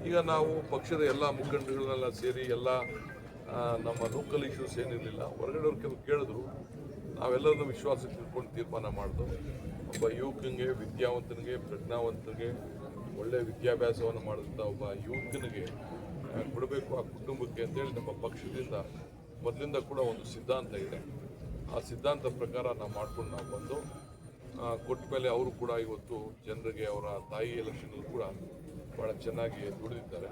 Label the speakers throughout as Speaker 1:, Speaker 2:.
Speaker 1: ಈಗ ನಾವು ಪಕ್ಷದ ಎಲ್ಲ ಮುಖಂಡಗಳನ್ನೆಲ್ಲ ಸೇರಿ ಎಲ್ಲ ನಮ್ಮ ಲೋಕಲ್ ಇಶ್ಯೂಸ್ ಏನಿರಲಿಲ್ಲ ಹೊರಗಡೆಯವ್ರು ಕೆಲವು ಕೇಳಿದ್ರು, ನಾವೆಲ್ಲರನ್ನು ವಿಶ್ವಾಸಕ್ಕೆ ತಿಳ್ಕೊಂಡು ತೀರ್ಮಾನ ಮಾಡಿದ್ರು. ಒಬ್ಬ ಯುವಕನಿಗೆ, ವಿದ್ಯಾವಂತನಿಗೆ, ಪ್ರಜ್ಞಾವಂತನಿಗೆ, ಒಳ್ಳೆಯ ವಿದ್ಯಾಭ್ಯಾಸವನ್ನು ಮಾಡಿದಂಥ ಒಬ್ಬ ಯುವಕನಿಗೆ ಕೊಡಬೇಕು ಆ ಕುಟುಂಬಕ್ಕೆ ಅಂತೇಳಿ ನಮ್ಮ ಪಕ್ಷದಿಂದ ಮೊದಲಿಂದ ಕೂಡ ಒಂದು ಸಿದ್ಧಾಂತ ಇದೆ. ಆ ಸಿದ್ಧಾಂತ ಪ್ರಕಾರ ನಾವು ಮಾಡ್ಕೊಂಡು ನಾವು ಬಂದು ಕೊಟ್ಟ ಮೇಲೆ ಅವರು ಕೂಡ ಇವತ್ತು ಜನರಿಗೆ ಅವರ ತಾಯಿ ಎಲೆಕ್ಷನಲ್ಲಿ ಕೂಡ ಭಾಳ ಚೆನ್ನಾಗಿ ದುಡಿದಿದ್ದಾರೆ.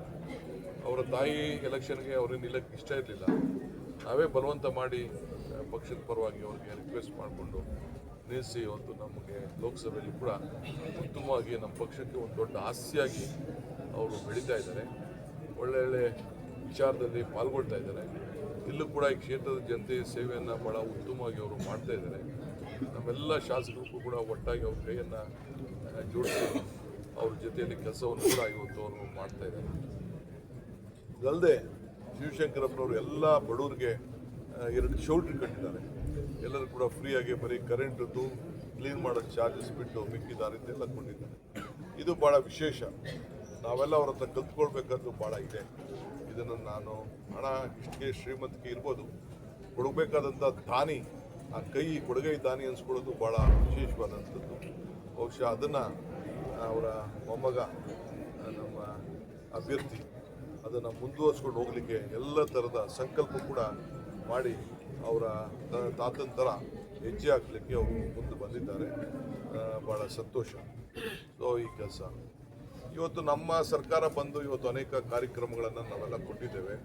Speaker 1: ಅವರ ತಾಯಿ ಎಲೆಕ್ಷನ್ಗೆ ಅವ್ರಿಗೆ ನಿಲ್ಲಕ್ಕೆ ಇಷ್ಟ ಇರಲಿಲ್ಲ, ನಾವೇ ಬಲವಂತ ಮಾಡಿ ಪಕ್ಷದ ಪರವಾಗಿ ಅವ್ರಿಗೆ ರಿಕ್ವೆಸ್ಟ್ ಮಾಡಿಕೊಂಡು ನಿಲ್ಲಿಸಿ ಇವತ್ತು ನಮಗೆ ಲೋಕಸಭೆಯಲ್ಲಿ ಕೂಡ ಉತ್ತಮವಾಗಿ ನಮ್ಮ ಪಕ್ಷಕ್ಕೆ ಒಂದು ದೊಡ್ಡ ಆಸ್ತಿಯಾಗಿ ಅವರು ಬೆಳೀತಾ ಇದ್ದಾರೆ. ಒಳ್ಳೊಳ್ಳೆ ವಿಚಾರದಲ್ಲಿ ಪಾಲ್ಗೊಳ್ತಾ ಇದ್ದಾರೆ. ಇಲ್ಲೂ ಕೂಡ ಈ ಕ್ಷೇತ್ರದ ಜನತೆ ಸೇವೆಯನ್ನು ಭಾಳ ಉತ್ತಮವಾಗಿ ಅವರು ಮಾಡ್ತಾ ಇದ್ದಾರೆ. ನಮ್ಮೆಲ್ಲ ಶಾಸಕರಿಗೂ ಕೂಡ ಒಟ್ಟಾಗಿ ಅವ್ರ ಕೈಯನ್ನು ಜೋಡಿಸಿ ಅವ್ರ ಜೊತೆಯಲ್ಲಿ ಕೆಲಸವನ್ನು ಕೂಡ ಇವತ್ತು ಅವರು ಮಾಡ್ತಾ ಇದ್ದಾರೆ. ಇದಲ್ಲದೆ ಶಿವಶಂಕರಪ್ಪನವರು ಎಲ್ಲ ಬಡವರಿಗೆ 2 ಶೌಲ್ಟ್ರಿ ಕಟ್ಟಿದ್ದಾರೆ. ಎಲ್ಲರೂ ಕೂಡ ಫ್ರೀಯಾಗಿ ಬರೀ ಕರೆಂಟದ್ದು ಕ್ಲೀನ್ ಮಾಡೋ ಚಾರ್ಜಸ್ ಬಿಟ್ಟು ಮಿಕ್ಕಿದ ರೀತಿಯೆಲ್ಲ ಕೊಟ್ಟಿದ್ದಾರೆ. ಇದು ಭಾಳ ವಿಶೇಷ. ನಾವೆಲ್ಲ ಅವ್ರ ಹತ್ರ ಕಲ್ತ್ಕೊಳ್ಬೇಕಾದ್ದು ಭಾಳ ಇದೆ. ಇದನ್ನು ನಾನು ಹಣ ಇಷ್ಟಕ್ಕೆ ಶ್ರೀಮಂತಿಕೆ ಇರ್ಬೋದು, ಕೊಡಬೇಕಾದಂಥ ದಾನಿ, ಆ ಕೈ ಕೊಡುಗೈ ದಾನಿ ಅನ್ಸ್ಕೊಳ್ಳೋದು ಭಾಳ ವಿಶೇಷವಾದಂಥದ್ದು. ಬಹುಶಃ ಅದನ್ನು ಅವರ ಮೊಮ್ಮಗ ನಮ್ಮ ಅಭ್ಯರ್ಥಿ ಅದನ್ನು ಮುಂದುವರಿಸ್ಕೊಂಡು ಹೋಗಲಿಕ್ಕೆ ಎಲ್ಲ ಥರದ ಸಂಕಲ್ಪ ಕೂಡ ಮಾಡಿ ಅವರ ತಾತನ ಥರ ಹೆಜ್ಜೆ ಹಾಕಲಿಕ್ಕೆ ಅವರು ಮುಂದೆ ಬಂದಿದ್ದಾರೆ. ಭಾಳ ಸಂತೋಷ. ಸೊ ಈ ಕೆಲಸ ಇವತ್ತು ನಮ್ಮ ಸರ್ಕಾರ ಬಂದು ಇವತ್ತು ಅನೇಕ ಕಾರ್ಯಕ್ರಮಗಳನ್ನು ನಾವೆಲ್ಲ ಕೊಟ್ಟಿದ್ದೇವೆ.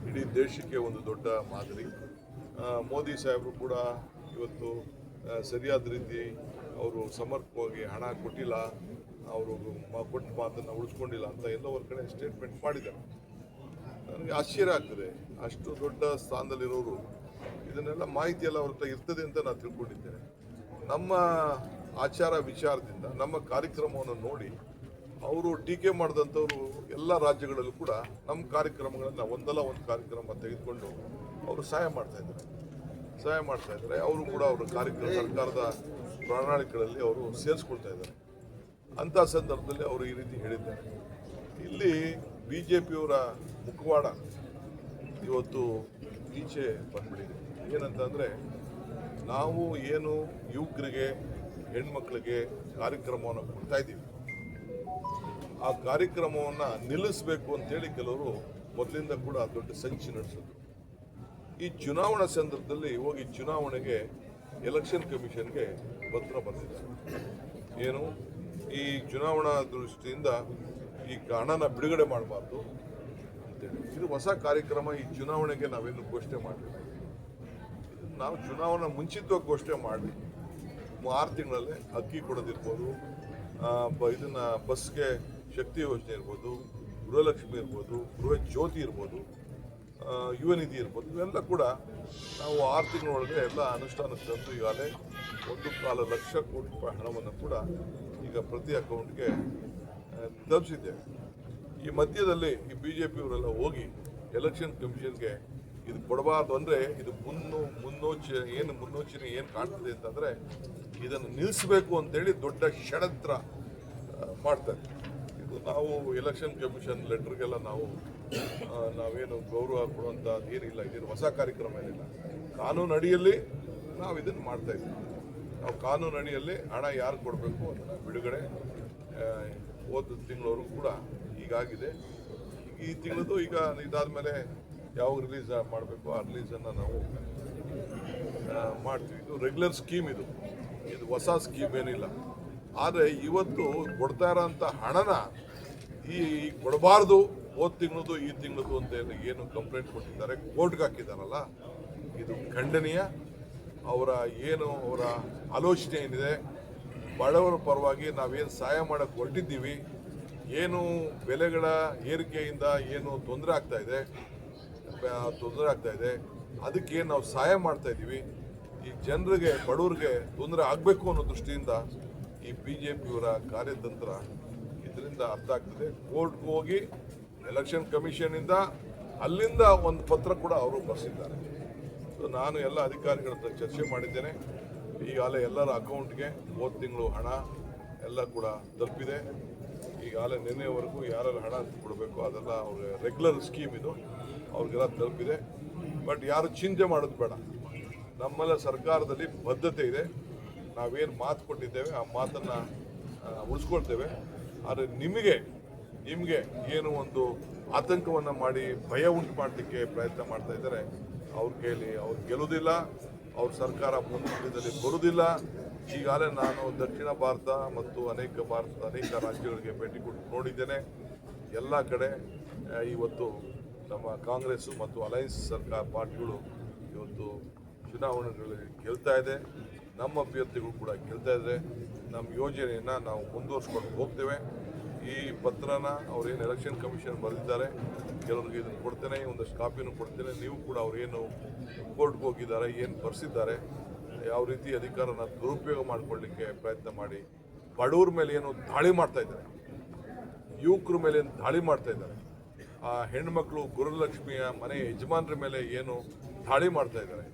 Speaker 1: ಇಡೀ ದೇಶಕ್ಕೆ ಒಂದು ದೊಡ್ಡ ಮಾದರಿ. ಮೋದಿ ಸಾಹೇಬರು ಕೂಡ ಇವತ್ತು ಸರಿಯಾದ ರೀತಿ ಅವರು ಸಮರ್ಪಕವಾಗಿ ಹಣ ಕೊಟ್ಟಿಲ್ಲ, ಅವರು ಕೊಟ್ಟ ಮಾತನ್ನು ಉಳಿಸ್ಕೊಂಡಿಲ್ಲ ಅಂತ ಎಲ್ಲವರ ಕಡೆ ಸ್ಟೇಟ್ಮೆಂಟ್ ಮಾಡಿದ್ದಾರೆ. ನನಗೆ ಆಶ್ಚರ್ಯ ಆಗ್ತದೆ, ಅಷ್ಟು ದೊಡ್ಡ ಸ್ಥಾನದಲ್ಲಿರೋರು ಇದನ್ನೆಲ್ಲ ಮಾಹಿತಿ ಎಲ್ಲ ಅವ್ರ ಹತ್ರ ಇರ್ತದೆ ಅಂತ ನಾನು ತಿಳ್ಕೊಂಡಿದ್ದೇನೆ. ನಮ್ಮ ಆಚಾರ ವಿಚಾರದಿಂದ ನಮ್ಮ ಕಾರ್ಯಕ್ರಮವನ್ನು ನೋಡಿ ಅವರು ಟೀಕೆ ಮಾಡಿದಂಥವ್ರು ಎಲ್ಲ ರಾಜ್ಯಗಳಲ್ಲೂ ಕೂಡ ನಮ್ಮ ಕಾರ್ಯಕ್ರಮಗಳನ್ನು ಒಂದಲ್ಲ ಒಂದು ಕಾರ್ಯಕ್ರಮ ತೆಗೆದುಕೊಂಡು ಅವರು ಸಹಾಯ ಮಾಡ್ತಾ ಇದ್ದಾರೆ. ಅವರು ಕೂಡ ಅವರ ಕಾರ್ಯಕ್ರಮ ಸರ್ಕಾರದ ಪ್ರಣಾಳಿಕೆಗಳಲ್ಲಿ ಅವರು ಸೇರಿಸ್ಕೊಳ್ತಾ ಇದ್ದಾರೆ. ಅಂಥ ಸಂದರ್ಭದಲ್ಲಿ ಅವರು ಈ ರೀತಿ ಹೇಳಿದ್ದಾರೆ. ಇಲ್ಲಿ BJPಯವರ ಮುಖವಾಡ ಇವತ್ತು ಈಚೆ ಬಂದ್ಬಿಟ್ಟಿದೆ. ಏನಂತಂದರೆ, ನಾವು ಏನು ಯುವಕರಿಗೆ, ಹೆಣ್ಮಕ್ಳಿಗೆ ಕಾರ್ಯಕ್ರಮವನ್ನು ಕೊಡ್ತಾ ಇದ್ದೀವಿ, ಆ ಕಾರ್ಯಕ್ರಮವನ್ನು ನಿಲ್ಲಿಸಬೇಕು ಅಂತೇಳಿ ಕೆಲವರು ಮೊದಲಿಂದ ಕೂಡ ದೊಡ್ಡ ಸಂಚು ನಡೆಸೋದು. ಈ ಚುನಾವಣಾ ಸಂದರ್ಭದಲ್ಲಿ ಹೋಗಿ ಚುನಾವಣೆಗೆ ಎಲೆಕ್ಷನ್ ಕಮಿಷನ್ಗೆ ಪತ್ರ ಬರೆದಿದ್ದಾರೆ. ಏನು, ಈ ಚುನಾವಣಾ ದೃಷ್ಟಿಯಿಂದ ಈ ಹಣನ ಬಿಡುಗಡೆ ಮಾಡಬಾರ್ದು ಅಂತೇಳಿ. ಇದು ಹೊಸ ಕಾರ್ಯಕ್ರಮ. ಈ ಚುನಾವಣೆಗೆ ನಾವೇನು ಘೋಷಣೆ ಮಾಡಲಿಲ್ಲ. ನಾವು ಚುನಾವಣಾ ಮುಂಚಿತವಾಗಿ ಘೋಷಣೆ ಮಾಡಿ 6 ತಿಂಗಳಲ್ಲೇ ಅಕ್ಕಿ ಕೊಡೋದಿರ್ಬೋದು, ಇದನ್ನು ಬಸ್ಗೆ ಶಕ್ತಿ ಯೋಜನೆ ಇರ್ಬೋದು, ಗೃಹಲಕ್ಷ್ಮಿ ಇರ್ಬೋದು, ಗೃಹ ಜ್ಯೋತಿ ಇರ್ಬೋದು, ಯುವ ನಿಧಿ ಇರ್ಬೋದು, ಇವೆಲ್ಲ ಕೂಡ ನಾವು 6 ತಿಂಗಳೊಳಗೆ ಎಲ್ಲ ಅನುಷ್ಠಾನಕ್ಕೆ ತಂದು ಈಗಾಗಲೇ 1.4 ಲಕ್ಷ ಕೋಟಿ ರೂಪಾಯಿ ಹಣವನ್ನು ಕೂಡ ಈಗ ಪ್ರತಿ ಅಕೌಂಟ್ಗೆ ತಲುಪಿಸಿದ್ದೇವೆ. ಈ ಮಧ್ಯದಲ್ಲಿ ಈ BJPಯವರೆಲ್ಲ ಹೋಗಿ ಎಲೆಕ್ಷನ್ ಕಮಿಷನ್ಗೆ ಇದು ಕೊಡಬಾರ್ದು ಅಂದರೆ, ಇದು ಮುನ್ನೂಚನೆ ಏನು ಕಾಣ್ತದೆ ಅಂತಂದರೆ, ಇದನ್ನು ನಿಲ್ಲಿಸಬೇಕು ಅಂತೇಳಿ ದೊಡ್ಡ ಷಡ್ಯಂತ್ರ ಮಾಡ್ತಾರೆ. ಇದು ನಾವು ಎಲೆಕ್ಷನ್ ಕಮಿಷನ್ ಲೆಟರ್ಗೆಲ್ಲ ನಾವೇನು ಗೌರವ ಕೊಡುವಂಥದ್ದು ಏನಿಲ್ಲ. ಇದೇನು ಹೊಸ ಕಾರ್ಯಕ್ರಮ ಏನಿಲ್ಲ. ಕಾನೂನು ಅಡಿಯಲ್ಲಿ ನಾವು ಇದನ್ನು ಮಾಡ್ತಾಯಿದ್ದೀವಿ. ನಾವು ಕಾನೂನು ಅಡಿಯಲ್ಲಿ ಹಣ ಯಾರು ಕೊಡಬೇಕು ಅದನ್ನು ಬಿಡುಗಡೆ ಹೋದ ತಿಂಗಳವರೆಗೂ ಕೂಡ ಈಗಾಗಿದೆ. ಈ ತಿಂಗಳದು ಈಗ ಇದಾದ ಮೇಲೆ ಯಾವಾಗ ರಿಲೀಸ್ ಮಾಡಬೇಕು ಆ ರಿಲೀಸನ್ನು ನಾವು ಮಾಡ್ತೀವಿ. ಇದು ರೆಗ್ಯುಲರ್ ಸ್ಕೀಮ್, ಇದು ಹೊಸ ಸ್ಕೀಮ್ ಏನಿಲ್ಲ. ಆದರೆ ಇವತ್ತು ಕೊಡ್ತಾ ಇರೋಂಥ ಹಣನ ಈ ಕೊಡಬಾರ್ದು, ಹೋದ ತಿಂಗಳದು ಈ ತಿಂಗಳದು ಅಂತ ಏನು ಕಂಪ್ಲೇಂಟ್ ಕೊಟ್ಟಿದ್ದಾರೆ, ಕೋರ್ಟ್ಗೆ ಹಾಕಿದ್ದಾರಲ್ಲ, ಇದು ಖಂಡನೀಯ. ಅವರ ಆಲೋಚನೆ ಏನಿದೆ, ಬಡವರ ಪರವಾಗಿ ನಾವೇನು ಸಹಾಯ ಮಾಡೋಕ್ಕೆ ಹೊರಟಿದ್ದೀವಿ, ಏನು ಬೆಲೆಗಳ ಏರಿಕೆಯಿಂದ ಏನು ತೊಂದರೆ ಆಗ್ತಾ ಇದೆ, ಅದಕ್ಕೆ ನಾವು ಸಹಾಯ ಮಾಡ್ತಾ ಇದ್ದೀವಿ. ಈ ಜನರಿಗೆ, ಬಡವರಿಗೆ ತೊಂದರೆ ಆಗಬೇಕು ಅನ್ನೋ ದೃಷ್ಟಿಯಿಂದ ಈ BJPಯವರ ಕಾರ್ಯತಂತ್ರ ಇದರಿಂದ ಅರ್ಥ ಆಗ್ತದೆ. ಕೋರ್ಟ್ಗೆ ಹೋಗಿ ಎಲೆಕ್ಷನ್ ಕಮಿಷನಿಂದ ಅಲ್ಲಿಂದ ಒಂದು ಪತ್ರ ಕೂಡ ಅವರು ಬರೆಸಿದ್ದಾರೆ. ಸೊ ನಾನು ಎಲ್ಲ ಅಧಿಕಾರಿಗಳ ಹತ್ರ ಚರ್ಚೆ ಮಾಡಿದ್ದೇನೆ. ಈಗಾಗಲೇ ಎಲ್ಲರ ಅಕೌಂಟ್ಗೆ 3 ತಿಂಗಳು ಹಣ ಎಲ್ಲ ಕೂಡ ತಲುಪಿದೆ. ಈಗಾಗಲೇ ನಿನ್ನೆವರೆಗೂ ಯಾರು ಹಣ ಕೊಡಬೇಕು ಅದೆಲ್ಲ ಅವ್ರಿಗೆ ರೆಗ್ಯುಲರ್ ಸ್ಕೀಮ್ ಇದು, ಅವ್ರಿಗೆಲ್ಲ ತಲುಪಿದೆ. ಬಟ್ ಯಾರು ಚಿಂತೆ ಮಾಡೋದು ಬೇಡ. ನಮ್ಮೆಲ್ಲ ಸರ್ಕಾರದಲ್ಲಿ ಬದ್ಧತೆ ಇದೆ. ನಾವೇನು ಮಾತು ಕೊಟ್ಟಿದ್ದೇವೆ ಆ ಮಾತನ್ನು ಉಳಿಸ್ಕೊಳ್ತೇವೆ. ಆದರೆ ನಿಮಗೆ ಏನು ಒಂದು ಆತಂಕವನ್ನು ಮಾಡಿ ಭಯ ಉಂಟು ಮಾಡಲಿಕ್ಕೆ ಪ್ರಯತ್ನ ಮಾಡ್ತಾ ಇದ್ದಾರೆ. ಅವ್ರ ಕೈಲಿ ಅವ್ರು ಗೆಲ್ಲೋದಿಲ್ಲ, ಅವ್ರ ಸರ್ಕಾರ ಮುಂದಿನದಲ್ಲಿ ಬರುವುದಿಲ್ಲ. ಈಗಾಗಲೇ ನಾನು ದಕ್ಷಿಣ ಭಾರತ ಮತ್ತು ಅನೇಕ ರಾಜ್ಯಗಳಿಗೆ ಭೇಟಿ ಕೊಟ್ಟು ನೋಡಿದ್ದೇನೆ. ಎಲ್ಲ ಕಡೆ ಇವತ್ತು ನಮ್ಮ ಕಾಂಗ್ರೆಸ್ಸು ಮತ್ತು ಅಲಯನ್ಸ್ ಸರ್ಕಾರ ಪಾರ್ಟಿಗಳು ಇವತ್ತು ಚುನಾವಣೆಗಳಲ್ಲಿ ಗೆಲ್ತಾ ಇದೆ. ನಮ್ಮ ಅಭ್ಯರ್ಥಿಗಳು ಕೂಡ ಗೆಲ್ತಾ ಇದ್ದಾರೆ. ನಮ್ಮ ಯೋಜನೆಯನ್ನು ನಾವು ಮುಂದುವರ್ಸ್ಕೊಂಡು ಹೋಗ್ತೇವೆ. ಈ ಪತ್ರನ ಅವ್ರೇನು ಎಲೆಕ್ಷನ್ ಕಮಿಷನ್ ಬರೆದಿದ್ದಾರೆ, ಕೆಲವ್ರಿಗೆ ಇದನ್ನು ಕೊಡ್ತೇನೆ, ಒಂದಷ್ಟು ಕಾಪಿನೂ ಕೊಡ್ತೇನೆ. ನೀವು ಕೂಡ ಅವ್ರೇನು ಕೋರ್ಟ್ಗೆ ಹೋಗಿದ್ದಾರೆ, ಏನು ಬರೆಸಿದ್ದಾರೆ, ಯಾವ ರೀತಿ ಅಧಿಕಾರನ ದುರುಪಯೋಗ ಮಾಡಿಕೊಳ್ಳಿಕ್ಕೆ ಪ್ರಯತ್ನ ಮಾಡಿ ಬಡವ್ರ ಮೇಲೆ ಏನು ದಾಳಿ ಮಾಡ್ತಾ ಇದ್ದಾರೆ, ಯುವಕರ ಮೇಲೆ ಏನು ದಾಳಿ ಮಾಡ್ತಾ ಇದ್ದಾರೆ, ಆ ಹೆಣ್ಮಕ್ಳು ಗೃಹಲಕ್ಷ್ಮಿಯ ಮನೆ ಯಜಮಾನರ ಮೇಲೆ ಏನು ದಾಳಿ ಮಾಡ್ತಾ ಇದ್ದಾರೆ,